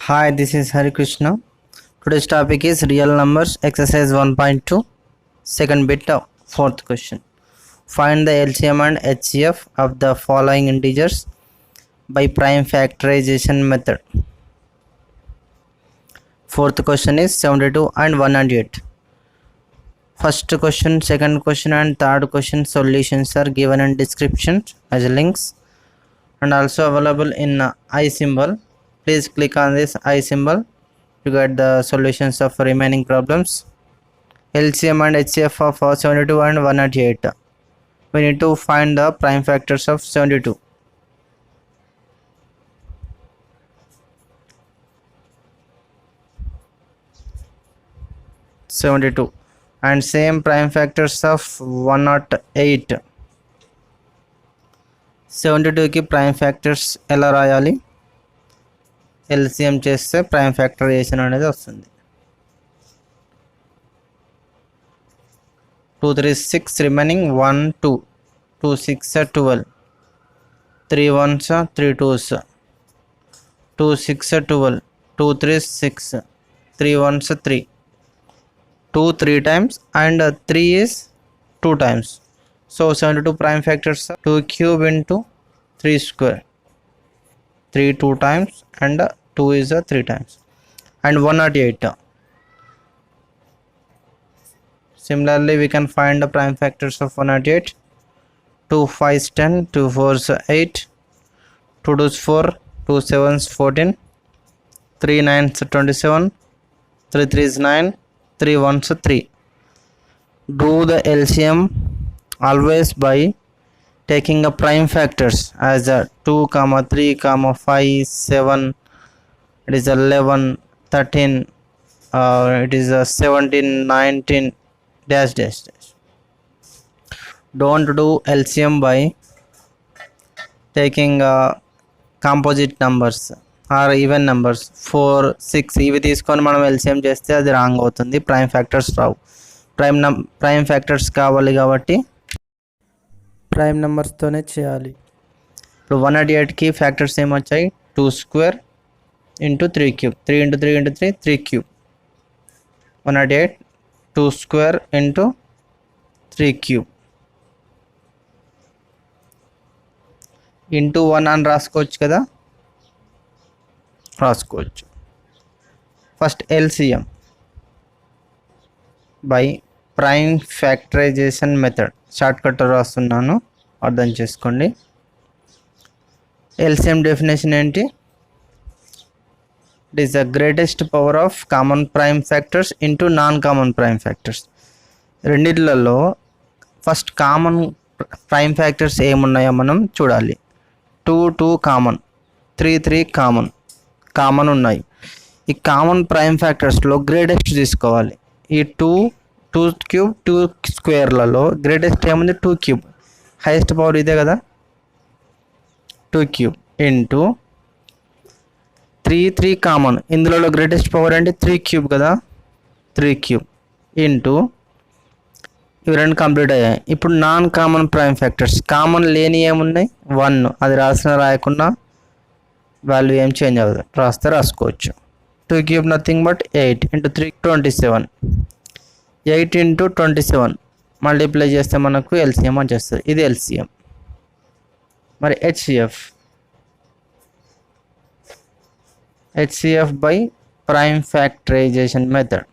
Hi, this is Hari Krishna. Today's topic is real numbers, exercise 1.2, second bit of fourth question. Find the LCM and HCF of the following integers by prime factorization method. Fourth question is 72 and 108. First question, second question and third question solutions are given in description as links and also available in I symbol. Please click on this I symbol to get the solutions of remaining problems. LCM and HCF of 72 and 108. We need to find the prime factors of 72. And same prime factors of 108. 72 की prime factors ఎలా రాయాలి? LCM చేస్తే prime factorization అనేది వస్తుంది. 2 3 6 remaining 1 2 2 6 12 3 1s 3 2s 2 6 12 2 3 6 3 1s 3 2 3 times and 3 is 2 times. So 72 prime factors 2 cube into 3 square, 3 2 times and 2 is 3 times, and 108. Similarly, we can find the prime factors of 108. 2 5s 10, 2 4s 8, 2 2s 4, 2 7s 14, 3 9s 27, 3 3s 9, 3 1s 3. Do the LCM always by taking a prime factors as 2 comma 3 comma 5 7, it is 11 13, it is 17 19 dash dash dash. Don't do LCM by taking composite numbers or even numbers 4 6 ఇవి తీసుకొని మనం LCM చేస్తే అది wrong అవుతుంది. Prime factors రావు. Prime factors కావాలి కాబట్టి prime నెంబర్స్తోనే చేయాలి. ఇప్పుడు 108కి ఫ్యాక్టర్స్ ఏమొచ్చాయి? 2 square into 3 cube, 3 into 3 into 3 3 cube. 108 2 square into 3 cube into 1 అని రాసుకోవచ్చు కదా, రాసుకోవచ్చు. First LCM by prime factorization method, shortcut రాస్తున్నాను, అర్థం చేసుకోండి. LCM డెఫినేషన్ ఏంటి? It is the greatest power of common prime factors into non common prime factors. రెండిట్లలో first common prime factors ఏమున్నాయో మనం చూడాలి. 2 2 కామన్, 3 3 కామన్ ఉన్నాయి. ఈ కామన్ ప్రైమ్ ఫ్యాక్టర్స్లో గ్రేటెస్ట్ తీసుకోవాలి. ఈ 2 2 క్యూబ్ 2 స్క్వేర్లలో గ్రేటెస్ట్ ఏముంది? 2 క్యూబ్. హైయెస్ట్ పవర్ ఇదే కదా, 2 క్యూబ్ ఇంటూ 3 3 కామన్, ఇందులో గ్రేటెస్ట్ పవర్ అంటే 3 క్యూబ్ కదా, 3 క్యూబ్ ఇంటూ ఇవి రెండు కంప్లీట్ అయ్యాయి. ఇప్పుడు non common prime factors, common లేని ఏమున్నాయి? 1. అది రాసిన రాయకుండా వాల్యూ ఏం చేంజ్ అవ్వదు, రాస్తే రాసుకోవచ్చు. 2 cube nothing but 8 into 3 27, 8 into 27 multiply చేస్తే మనకు LCM వచ్చేస్తుంది. ఇది LCM. మరి HCF by prime factorization method.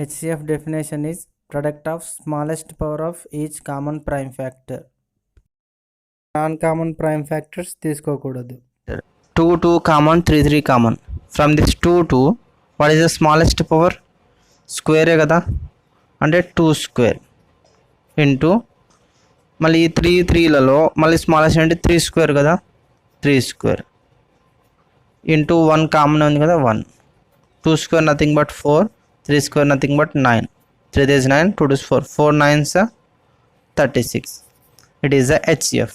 HCF definition is product of smallest power of each common prime factor. Non-common prime factors తీసుకోకూడదు. 2 2 common, 3 3 common. From this 2 2 what is the smallest power? స్క్వేరే కదా, అంటే 2 square into మళ్ళీ ఈ 3 3లలో మళ్ళీ smallest అంటే 3 square కదా, 3 square into 1 common ఉంది కదా, 1. 2 square nothing but 4, 3 square nothing but 9, 3 is 9, 2 is 4, 4 9s 36. It is a HCF.